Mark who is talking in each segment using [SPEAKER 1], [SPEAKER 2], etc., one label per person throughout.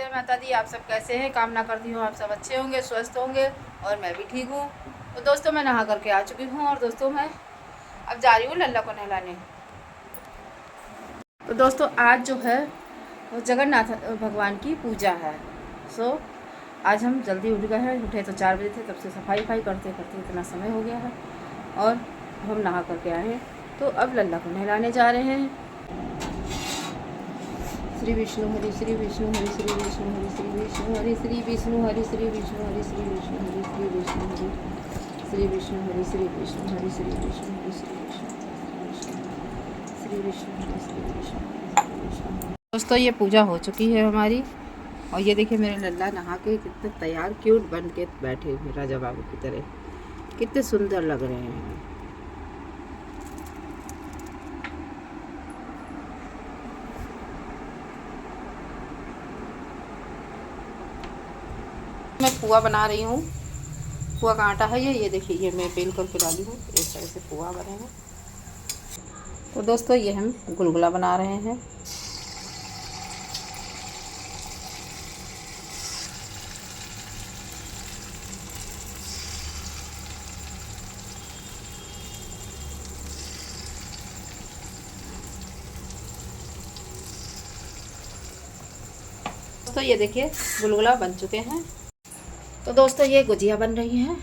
[SPEAKER 1] जय माता दी। आप सब कैसे हैं? कामना करती हूँ आप सब अच्छे होंगे, स्वस्थ होंगे और मैं भी ठीक हूँ। तो दोस्तों मैं नहा करके आ चुकी हूँ और दोस्तों मैं अब जा रही हूँ लल्ला को नहलाने। तो दोस्तों आज जो है वो जगन्नाथ भगवान की पूजा है। सो आज हम जल्दी उठ गए हैं। उठे तो 4 बजे थे, तब से सफाई करते करते इतना समय हो गया है और हम नहा करके आए हैं। तो अब लल्ला को नहलाने जा रहे हैं। श्री विष्णु हरि श्री विष्णु हरि श्री विष्णु हरि श्री विष्णु हरि श्री विष्णु हरि श्री विष्णु हरि श्री विष्णु हरि श्री विष्णु हरि श्री विष्णु हरि श्री विष्णु हरि श्री विष्णु हरि श्री विष्णु श्री विष्णु हरि श्री विष्णु। दोस्तों ये पूजा हो चुकी है हमारी और ये देखिए मेरे लल्ला नहा के कितने तैयार क्यूट बन के बैठे हुए राजा बाबू की तरह, कितने सुंदर लग रहे हैं। मैं पुआ बना रही हूँ। पुआ का आटा है ये देखिए, ये मैं बेल करके डाली हूँ। इस तरह से पुआ बने हैं। तो दोस्तों ये हम गुलगुला बना रहे हैं। दोस्तों ये देखिए गुलगुला बन चुके हैं। तो दोस्तों ये गुजिया बन रही हैं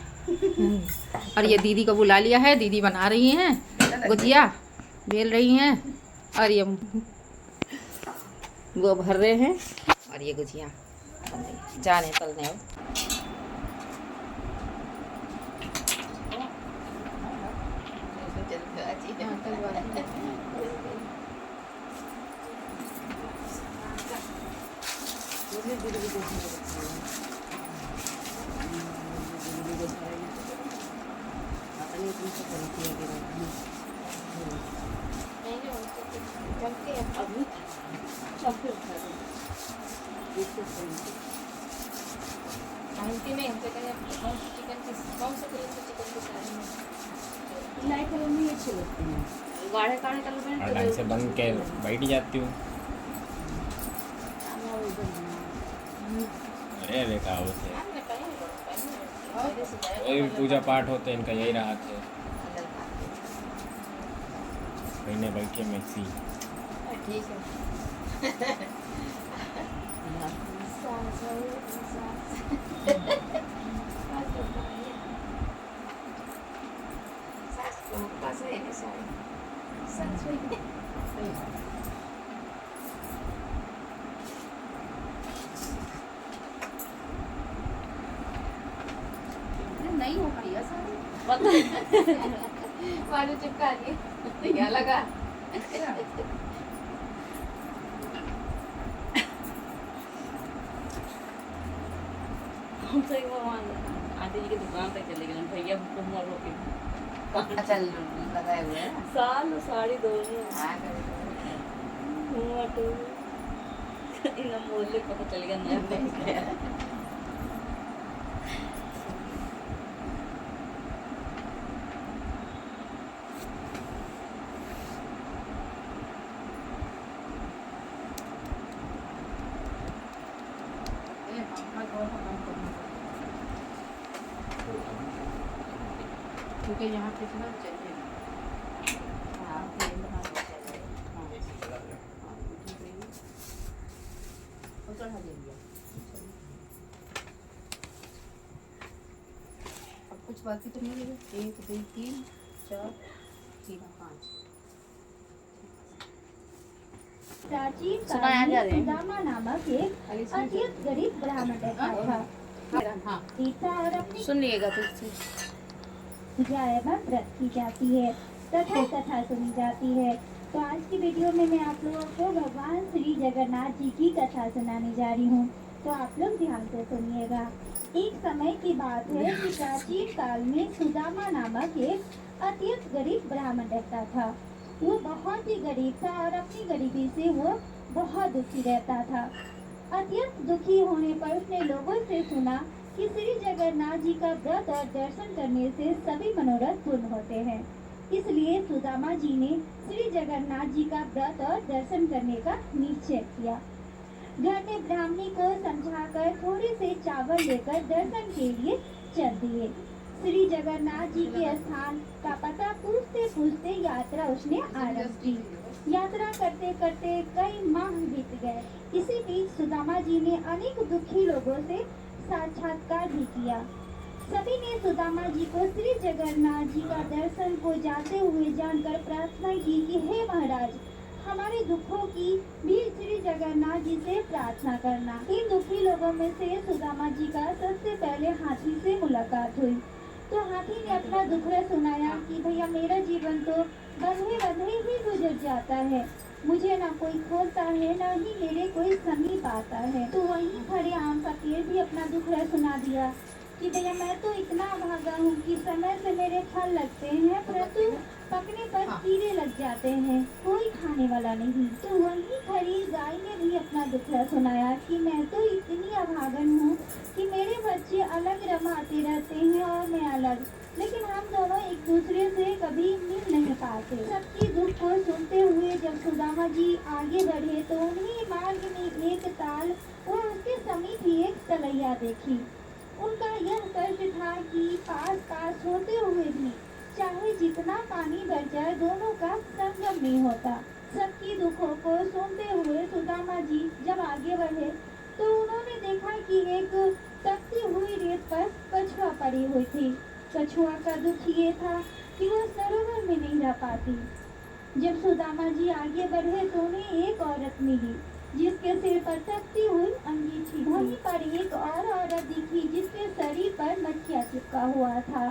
[SPEAKER 1] और ये दीदी को बुला लिया है। दीदी बना रही हैं गुजिया, बेल रही हैं और ये वो भर रहे हैं और ये गुजिया जाने तलने। अब
[SPEAKER 2] ढंग से बन के बैठ जाती हूँ। अरे देखा उसे कोई भी पूजा पाठ होते इनका यही रहा थे। महीने बैठे मैक्सी
[SPEAKER 1] ठीक है। नहीं हो पाई वाले चिपका दिए क्या लगा।
[SPEAKER 3] हम तो एक भगवान आंटी जी की दुकान तक चले गए भैया उम्र हो के
[SPEAKER 1] चल लगाए हुए हैं
[SPEAKER 3] साल साड़ी दोनों इन मोहल्ले पता चल गया नया
[SPEAKER 1] क्योंकि यहाँ पे इतना चाहिए। अब कुछ बाकी तो नहीं है। 1 2 3 4 3 5
[SPEAKER 4] प्राचीन काल में सुदामा नामक एक अत्यंत गरीब ब्राह्मण रहता था। पिता और अपनी
[SPEAKER 1] सुन लिएगा तो
[SPEAKER 4] पूजा एवं व्रत की जाती है तथा कथा सुनी जाती है। तो आज की वीडियो में मैं आप लोगों को भगवान श्री जगन्नाथ जी की कथा सुनाने जा रही हूँ। तो आप लोग ध्यान से सुनिएगा। एक समय की बात है कि प्राचीन काल में सुदामा नामक एक अत्यंत गरीब ब्राह्मण रहता था। वो बहुत ही गरीब था और अपनी गरीबी से वो बहुत दुखी रहता था। अत्यंत दुखी होने पर उसने लोगों से सुना कि श्री जगन्नाथ जी का व्रत और दर्शन करने से सभी मनोरथ पूर्ण होते हैं। इसलिए सुदामा जी ने श्री जगन्नाथ जी का व्रत और दर्शन करने का निश्चय किया। घर में ब्राह्मणी को समझाकर थोड़े से चावल लेकर दर्शन के लिए चल दिए। श्री जगन्नाथ जी के स्थान का पता पूछते पूछते यात्रा उसने आरंभ की। यात्रा करते करते कई माह बीत गए। इसी बीच सुदामा जी ने अनेक दुखी लोगों से साक्षात्कार भी किया। सभी ने सुदामा जी को श्री जगन्नाथ जी का दर्शन को जाते हुए जानकर प्रार्थना की कि हे महाराज, हमारे दुखों की भी श्री जगन्नाथ जी से प्रार्थना करना। इन दुखी लोगों में से सुदामा जी का सबसे पहले हाथी से मुलाकात हुई। तो हाथी ने अपना दुख सुनाया कि भैया मेरा जीवन तो बंधे बंधे ही गुजर जाता है, मुझे ना कोई खोलता है ना ही मेरे कोई समीप आता है। तो वहीं खड़े आम का पेड़ भी अपना दुख सुना दिया कि भैया मैं तो इतना भागा हूँ कि समय से मेरे फल लगते हैं परंतु पकने पर कीड़े लग जाते हैं, कोई खाने वाला नहीं। तो वहीं खड़ी गाय ने भी अपना दुख सुनाया कि मैं तो इतनी अभागन हूँ कि मेरे बच्चे अलग रमाते रहते हैं और मैं अलग, लेकिन हम दोनों एक दूसरे से कभी मिल नहीं पाते। सबकी दुख को सुनते हुए जब सुदामा जी आगे बढ़े तो उन्हें मार्ग में एक ताल और उसके समीप ही एक तलैया देखी। उनका यह कष्ट था कि पास होते हुए भी चाहे जितना पानी भर जाए दोनों का संगम नहीं होता। सबकी दुखों को सुनते हुए सुदामा जी जब आगे बढ़े तो उन्होंने देखा कि एक तपती हुई रेत पर कछुआ पड़ी हुई थी। कछुआ का दुख ये था कि वो सरोवर में नहीं रह पाती। जब सुदामा जी आगे बढ़े तो उन्हें एक औरत मिली जिसके सिर पर तपती हुई अंगी थी। वहीं पर एक और औरत दिखी जिसके शरीर पर मक्खियाँ चिपका हुआ था।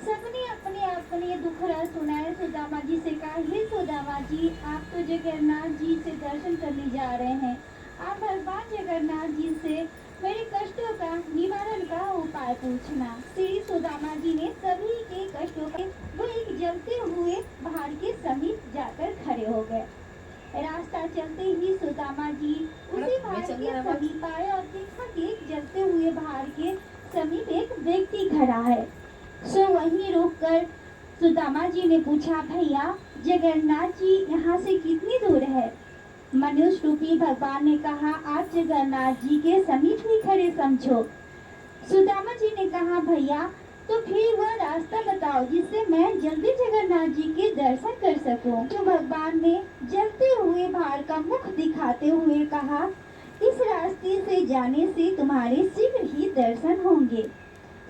[SPEAKER 4] सबने अपने अपने दुख सुनाए। सुदामा जी से कहा, हे सुदामा जी, आप तो जगन्नाथ जी से दर्शन करने जा रहे हैं, आप भगवान जगन्नाथ जी से मेरे कष्टों का निवारण का उपाय पूछना। श्री सुदामा जी ने सभी के कष्टों के वो एक जलते हुए पहाड़ के समीप जाकर खड़े हो गए। रास्ता चलते ही सुदामा जी उसी पहाड़ के समीप आए और देखा कि एक जलते हुए पहाड़ के समीप एक व्यक्ति खड़ा है। सो वहीं रुककर सुदामा जी ने पूछा, भैया जगन्नाथ जी यहाँ से कितनी दूर है? मनुष्य रूपी भगवान ने कहा, आप जगन्नाथ जी के समीप ही खड़े समझो। सुदामा जी ने कहा, भैया तो फिर वह रास्ता बताओ जिससे मैं जल्दी जगन्नाथ जी के दर्शन कर सकूं। तो भगवान ने जलते हुए पहाड़ का मुख दिखाते हुए कहा, इस रास्ते से जाने से तुम्हारे शीघ्र ही दर्शन होंगे।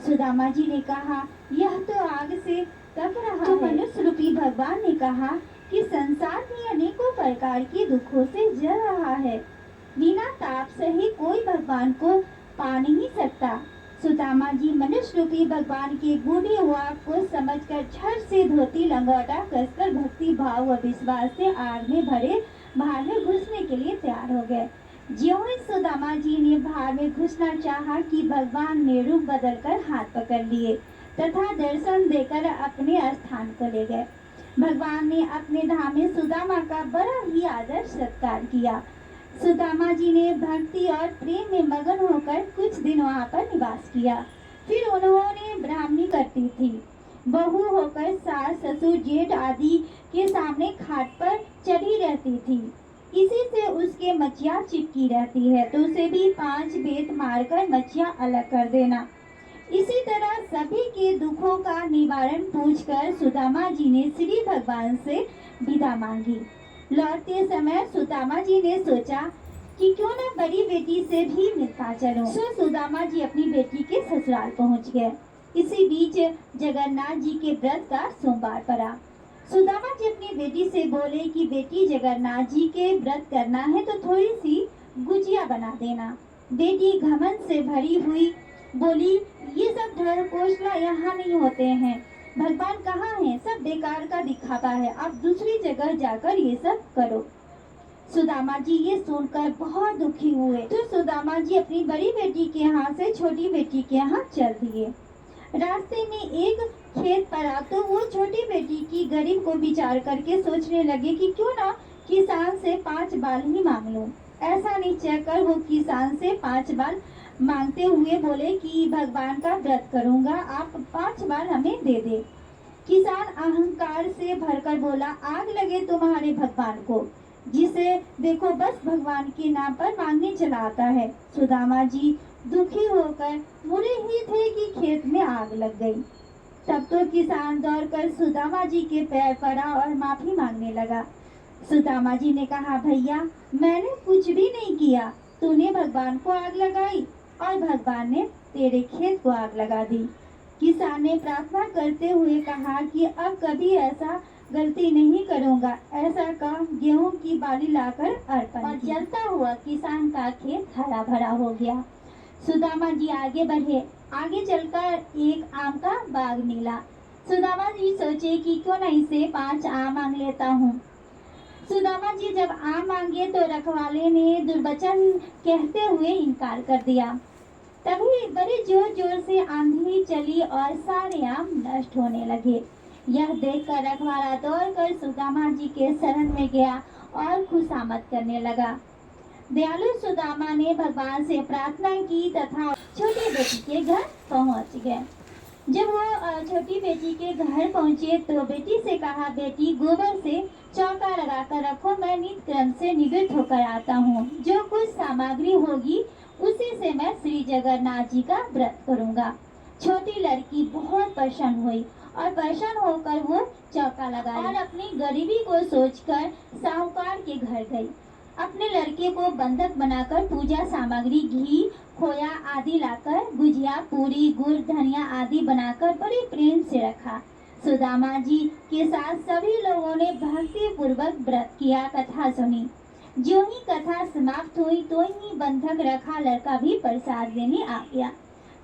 [SPEAKER 4] सुदामा जी ने कहा, यह तो आग से तप रहा है। मनुष्य रूपी भगवान ने कहा कि संसार में अनेकों प्रकार के दुखों से जल रहा है, बिना ताप सहे कोई भगवान को पा नहीं सकता। सुदामा जी मनुष्य रूपी भगवान के बूढ़े वाक को समझकर झट से धोती लंगोटा कसकर भक्ति भाव व विश्वास से आग में भरे भार में घुसने के लिए तैयार हो गए। ज्यों ही सुदामा जी ने भार में घुसना चाहा कि भगवान ने रूप बदलकर हाथ पकड़ लिए तथा दर्शन देकर अपने स्थान को ले गए। भगवान ने अपने धाम में सुदामा का बड़ा ही आदर सत्कार किया। सुदामा जी ने भक्ति और प्रेम में मगन होकर कुछ दिन वहाँ पर निवास किया। फिर उन्होंने ब्राह्मणी करती थी, बहू होकर सास ससुर जेठ आदि के सामने खाट पर चढ़ी रहती थी। इसी से उसके मच्छियाँ चिपकी रहती है तो उसे भी 5 बेत मारकर मच्छियाँ अलग कर देना। इसी तरह सभी के दुखों का निवारण पूछकर सुदामा जी ने श्री भगवान से विदा मांगी। लौटते समय सुदामा जी ने सोचा कि क्यों न बड़ी बेटी से भी मिलता चलूं। सो सुदामा जी अपनी बेटी के ससुराल पहुंच गए। इसी बीच जगन्नाथ जी के व्रत का सोमवार पड़ा। सुदामा जी अपनी बेटी से बोले कि बेटी जगन्नाथ जी के व्रत करना है तो थोड़ी सी गुजिया बना देना। बेटी घमंड से भरी हुई बोली, ये सब ढरपोसला यहाँ नहीं होते हैं, भगवान कहाँ हैं? सब बेकार का दिखावा है, आप दूसरी जगह जाकर ये सब करो। सुदामा जी ये सुनकर बहुत दुखी हुए तो सुदामा जी अपनी बड़ी बेटी के यहाँ से छोटी बेटी के यहाँ चल दिए। रास्ते में एक खेत पड़ा तो वो छोटी बेटी की गरीब को विचार करके सोचने लगे कि क्यों ना किसान से 5 बाल ही मांग लूं। ऐसा निश्चय कर वो किसान से 5 बाल मांगते हुए बोले कि भगवान का व्रत करूंगा, आप 5 बाल हमें दे दे। किसान अहंकार से भरकर बोला, आग लगे तुम्हारे भगवान को, जिसे देखो बस भगवान के नाम पर मांगने चला आता है। सुदामा जी दुखी होकर मुड़े ही थे कि खेत में आग लग गई। तब तो किसान दौड़कर सुदामा जी के पैर पड़ा और माफी मांगने लगा। सुदामा जी ने कहा, भैया मैंने कुछ भी नहीं किया, तूने भगवान को आग लगाई और भगवान ने तेरे खेत को आग लगा दी। किसान ने प्रार्थना करते हुए कहा कि अब कभी ऐसा गलती नहीं करूंगा। ऐसा कह गेहूं की बाली लाकर अर्पण और जलता हुआ किसान का खेत हरा भरा हो गया। सुदामा जी आगे बढ़े। आगे चलकर एक आम का बाग मिला। सुदामा जी सोचे कि क्यों न इसे 5 आम मांग लेता हूँ। सुदामा जी जब आम मांगे तो रखवाले ने दुर्वचन कहते हुए इनकार कर दिया। तभी बड़े जोर जोर से आंधी चली और सारे आम नष्ट होने लगे। यह देखकर रखवाला दौड़कर सुदामा जी के शरण में गया और खुशामद करने लगा। दयालु सुदामा ने भगवान से प्रार्थना की तथा छोटी बेटी के घर पहुंच गए। जब वो छोटी बेटी के घर पहुंचे तो बेटी से कहा, बेटी गोबर से चौका लगाकर रखो, मैं नित्य क्रम से निवृत्त होकर आता हूँ। जो कुछ सामग्री होगी उसी से मैं श्री जगन्नाथ जी का व्रत करूँगा। छोटी लड़की बहुत प्रसन्न हुई और प्रसन्न होकर वो चौका लगाई और अपनी गरीबी को सोचकर साहूकार के घर गई। अपने लड़के को बंधक बनाकर पूजा सामग्री घी खोया आदि लाकर गुजिया पूरी गुड़ धनिया आदि बनाकर बड़े प्रेम से रखा। सुदामा जी के साथ सभी लोगों ने भक्ति पूर्वक व्रत किया, कथा सुनी। जो ही कथा समाप्त हुई तो ही बंधक रखा लड़का भी प्रसाद लेने आ गया।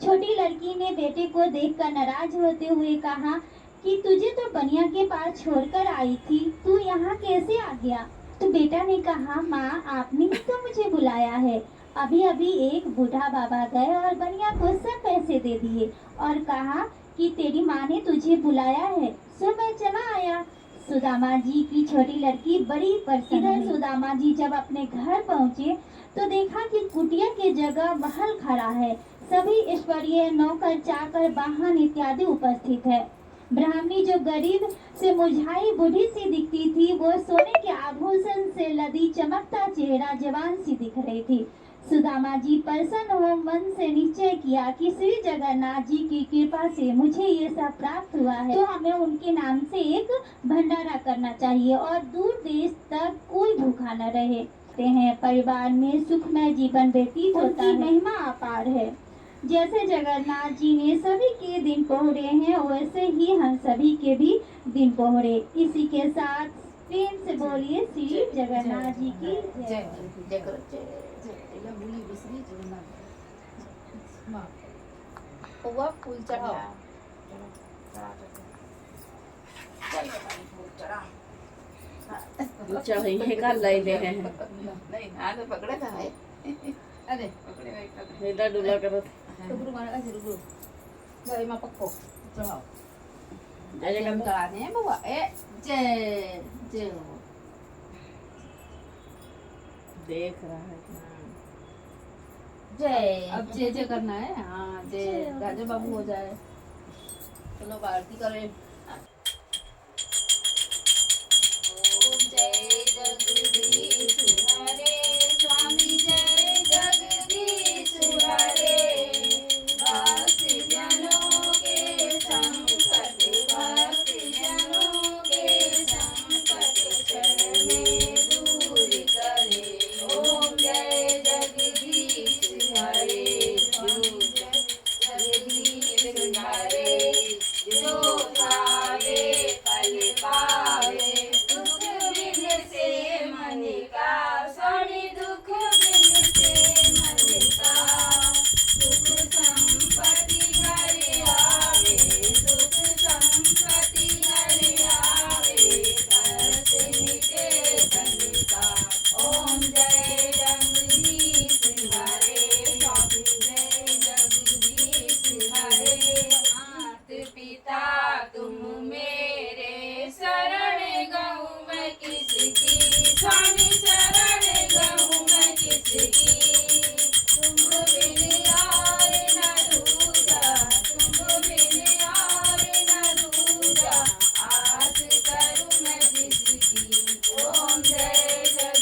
[SPEAKER 4] छोटी लड़की ने बेटे को देखकर नाराज होते हुए कहा कि तुझे तो बनिया के पास छोड़कर आई थी, तू यहाँ कैसे आ गया? तो बेटा ने कहा, माँ आपने ही तो मुझे बुलाया है। अभी अभी एक बूढ़ा बाबा गए और बनिया को सब पैसे दे दिए और कहा कि तेरी माँ ने तुझे बुलाया है, सो मैं चला आया। सुदामा जी की छोटी लड़की बड़ी प्रसन्न हुई। सुदामा जी जब अपने घर पहुँचे तो देखा कि कुटिया के जगह महल खड़ा है। सभी ईश्वरीय नौकर चाकर वाहन इत्यादि उपस्थित है। ब्राह्मणी जो गरीब से मुरझाई बूढ़ी सी दिखती थी, वो सोने के आभूषण से लदी चमकता चेहरा जवान सी दिख रही थी। सुदामा जी प्रसन्न हो मन से निश्चय किया कि श्री जगन्नाथ जी की कृपा से मुझे ये सब प्राप्त हुआ है, तो हमें उनके नाम से एक भंडारा करना चाहिए और दूर देश तक कोई भूखा न रहे। परिवार में सुखमय जीवन व्यतीत होता है। महिमा अपार है। जैसे जगन्नाथ जी ने सभी के दिन पहुरे हैं, वैसे ही हम सभी के भी दिन पहुरे। इसी के साथ प्रेम से बोलिए श्री जगन्नाथ जी की जय।
[SPEAKER 1] जय करो, जय जय। एला भूली बिसरी जगन्नाथ माँ पौवा फूल चढ़ाओ।
[SPEAKER 3] चढ़े का ले ले हैं
[SPEAKER 1] नहीं हाथ में पकड़े था है। अरे पकड़े भाई पकड़े
[SPEAKER 3] हेला डुला करत
[SPEAKER 1] रुको मारा ऐसे रुको गए माँ पक्को चढ़ाओ।
[SPEAKER 3] अरे
[SPEAKER 1] हम चढ़ा दे हैं बउआ। ए जय जय
[SPEAKER 3] देख रहा है
[SPEAKER 1] जय। अब जय जय करना है। हाँ जय राजा बाबू हो जाए। चलो आरती करें। ओम जय जगदीश हरे स्वामी जय जगदीश हरे। भक्त जनों के संकट भक्त जनों के संकट क्षण में दूर करे। ओम जय जगदीश हरे स्वामी जय जगदीश हरे। जो भावे फल पावे दुख बिन से मन का। स्वामी दुख बिन से मन का। सुख संपत्ति घर आवे सुख संपत्ति घर आवे। कष्ट मिटे तन का। ओम जय जगदीश हरे स्वामी जय जगदीश हरे। मात पिता तुम मेरे शरण गहूँ मैं किसकी। स्वामी शरण गहूँ मैं किसकी। तुम बिन और न दूजा तुम बिन और न दूजा। आस करूँ मैं जिसकी। ओम जय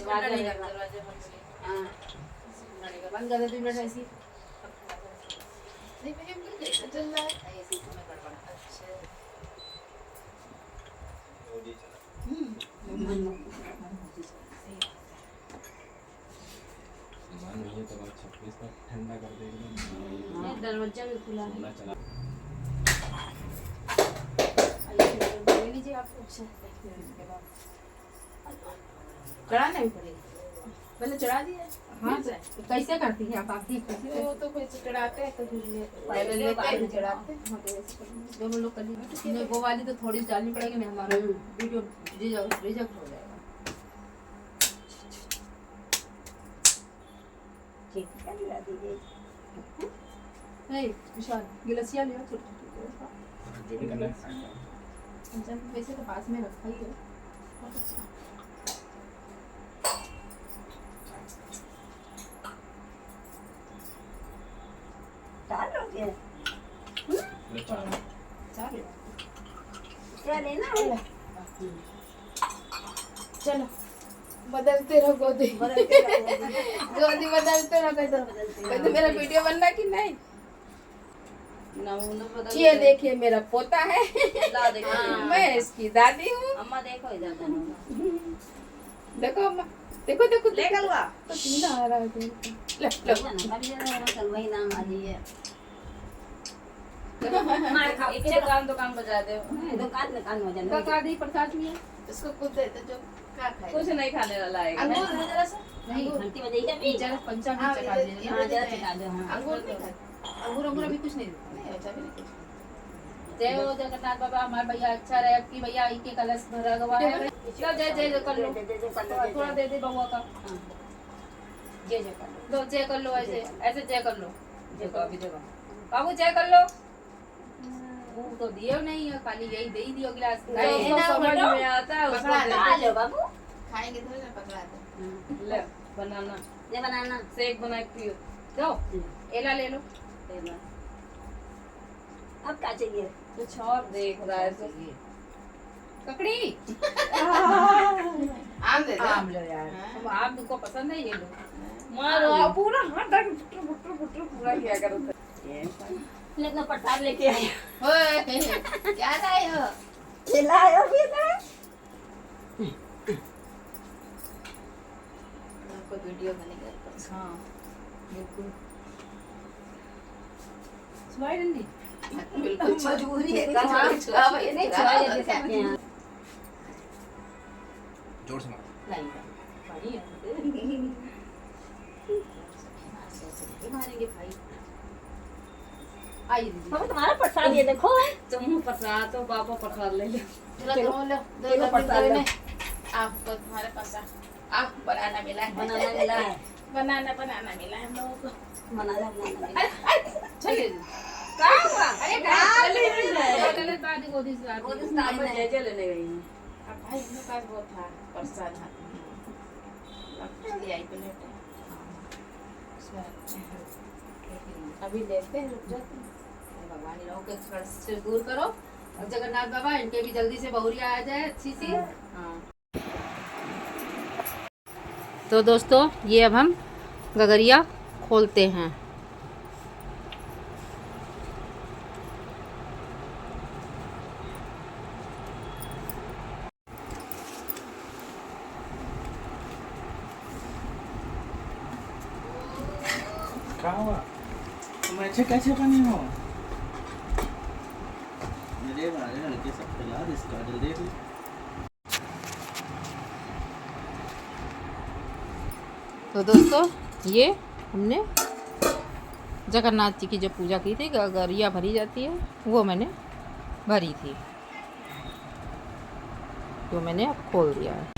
[SPEAKER 3] दरवाजा
[SPEAKER 1] नहीं
[SPEAKER 3] है।
[SPEAKER 1] कर दरवाजे बंद करें।
[SPEAKER 3] हाँ
[SPEAKER 1] बंद कर दे 2 मिनट ऐसी नहीं भैया मिल गई चल रहा है ऐसी समय गड़बड़ अच्छा
[SPEAKER 2] मान लीजिए तो 26 तक ठंडा कर देगा।
[SPEAKER 1] ये दरवाजा भी खुला है
[SPEAKER 2] सोना चला
[SPEAKER 1] ले लीजिए आपको अच्छा इसके बाद चढ़ाना भी पड़ेगा
[SPEAKER 5] पहले चढ़ा दिया
[SPEAKER 1] हाँ तो कैसे करती हैं आप देख कैसे
[SPEAKER 5] वो तो कुछ चढ़ाते हैं तो फिर
[SPEAKER 3] पहले
[SPEAKER 5] लेते
[SPEAKER 3] बाद
[SPEAKER 5] हैं
[SPEAKER 3] में
[SPEAKER 5] चढ़ाते
[SPEAKER 1] हाँ तो ऐसे करेंगे। जो हम लोग कर लीजिए वो वाली तो थोड़ी सी डालनी पड़ेगी नहीं हमारा वीडियो रिजेक्ट हो जाएगा
[SPEAKER 4] ठीक है लगा दीजिए
[SPEAKER 1] नहीं विशाल गिलसिया लिया छोटी
[SPEAKER 2] जो भी करना है।
[SPEAKER 1] अच्छा वैसे तो पास में रखा ही है बहुत अच्छा
[SPEAKER 4] डालोगे
[SPEAKER 2] ले चला।
[SPEAKER 1] चलो
[SPEAKER 4] क्या लेना है
[SPEAKER 5] चलो बदलते रहो गोदी
[SPEAKER 4] बदलते रहोगे।
[SPEAKER 5] गोदी बदलते रहो कहते मेरा वीडियो बनना कि नहीं
[SPEAKER 3] नमूना बदल
[SPEAKER 5] ये देखिए मेरा पोता है
[SPEAKER 3] ला देखो
[SPEAKER 5] मैं इसकी दादी हूँ
[SPEAKER 3] अम्मा देखो इधर
[SPEAKER 5] देखो अम्मा देखो देखो
[SPEAKER 3] ले गलवा
[SPEAKER 5] तो सीधा आ रहा है तो। लो लो
[SPEAKER 3] वही नाम आ रही है एक दुकान बजा दे
[SPEAKER 4] दुकान में कान हो जाना
[SPEAKER 1] काका दी प्रसाद में
[SPEAKER 5] इसको कुछ दे दो जो क्या खाए
[SPEAKER 3] कुछ नहीं खाने वाला है
[SPEAKER 5] अंगूर दे जरा सा
[SPEAKER 1] नहीं
[SPEAKER 4] घंटी बजाइए अभी
[SPEAKER 1] जरा पंचांग
[SPEAKER 5] हाँ,
[SPEAKER 1] चढ़ा
[SPEAKER 5] ये-
[SPEAKER 1] दे
[SPEAKER 4] हाँ जरा चढ़ा दो हाँ
[SPEAKER 5] अंगूर नहीं खाते
[SPEAKER 1] अंगूर अभी कुछ नहीं देता
[SPEAKER 5] नहीं अच्छा भी नहीं कुछ
[SPEAKER 1] जय हो जगन्नाथ बाबा हमारे भैया अच्छा रहे आपकी भैया आई के कलश भरा हुआ है चलो जय जय कर लो थोड़ा दे दे बउआ का
[SPEAKER 4] जय जय कर लो
[SPEAKER 1] दो जय कर लो ऐसे ऐसे जय कर लो देखो अभी देखो बाबू जय कर लो वो तो दियो नहीं है खाली यही दे ही दियो गिलास
[SPEAKER 3] नहीं ना समझ में आता है उसको
[SPEAKER 5] पकड़ा
[SPEAKER 3] दे
[SPEAKER 4] आ लो बाबू
[SPEAKER 5] खाएंगे तो ना पकड़ा दो
[SPEAKER 3] दे। ले बनाना
[SPEAKER 4] ये बनाना
[SPEAKER 3] शेक बना के पियो
[SPEAKER 1] दो एला ले लो
[SPEAKER 4] अब क्या चाहिए
[SPEAKER 3] कुछ और देख रहा है तो
[SPEAKER 1] ककड़ी
[SPEAKER 5] आम दे दो
[SPEAKER 1] आम लो यार अब आम तुमको पसंद है ये लो
[SPEAKER 3] मारो पूरा हाथ डाल फुटर फुटर पूरा किया करो
[SPEAKER 4] लेकिन प्रसाद लेके आए
[SPEAKER 5] ओए क्या लाए हो
[SPEAKER 4] खिलाओ भी ना
[SPEAKER 5] आपको वीडियो बनेगा
[SPEAKER 1] हाँ बिल्कुल सुनाई डंडी
[SPEAKER 5] बिल्कुल
[SPEAKER 4] मजबूरी है
[SPEAKER 5] कहाँ छुआ भाई
[SPEAKER 4] नहीं छुआ जैसे सकते हैं
[SPEAKER 2] जोर से मारो।
[SPEAKER 1] नहीं भाई मारेंगे भाई आइए दीदी
[SPEAKER 4] बाबा तुम्हारा प्रसाद ये देखो
[SPEAKER 3] तुम प्रसाद तो पापा प्रसाद ले लो
[SPEAKER 5] चलो लो
[SPEAKER 4] चलो प्रसाद लो।
[SPEAKER 5] आपको तुम्हारे पास आप बनाना मिला है
[SPEAKER 4] बनाना मिला है
[SPEAKER 5] बनाना मिला है हम लोगों को
[SPEAKER 4] बनाना मिला है
[SPEAKER 1] चलिए
[SPEAKER 3] कहाँ हुआ
[SPEAKER 1] चलिए चलिए दादी गोदी से आती
[SPEAKER 4] गोदी
[SPEAKER 1] है।
[SPEAKER 4] से
[SPEAKER 3] आप जय लेने गई हैं
[SPEAKER 5] अब भाई इनके पास वो था प्रसाद हाथ में अब ले आई प्लेट उसमें रखते हैं। अभी लेते हैं रुक जाते हैं
[SPEAKER 1] भगवान लोगों के कष्ट से दूर करो और जगन्नाथ बाबा इनके भी जल्दी से बहुरिया आ जाए अच्छी सी तो दोस्तों ये अब हम गगरिया खोलते हैं
[SPEAKER 6] क्या हुआ तुम ऐसे कैसे बनी हो मेरे वाले लड़के सब खिला दे इसका जल्दी से
[SPEAKER 1] तो दोस्तों ये हमने जगन्नाथ जी की जो पूजा की थी गगरिया भरी जाती है वो मैंने भरी थी जो मैंने अब खोल दिया है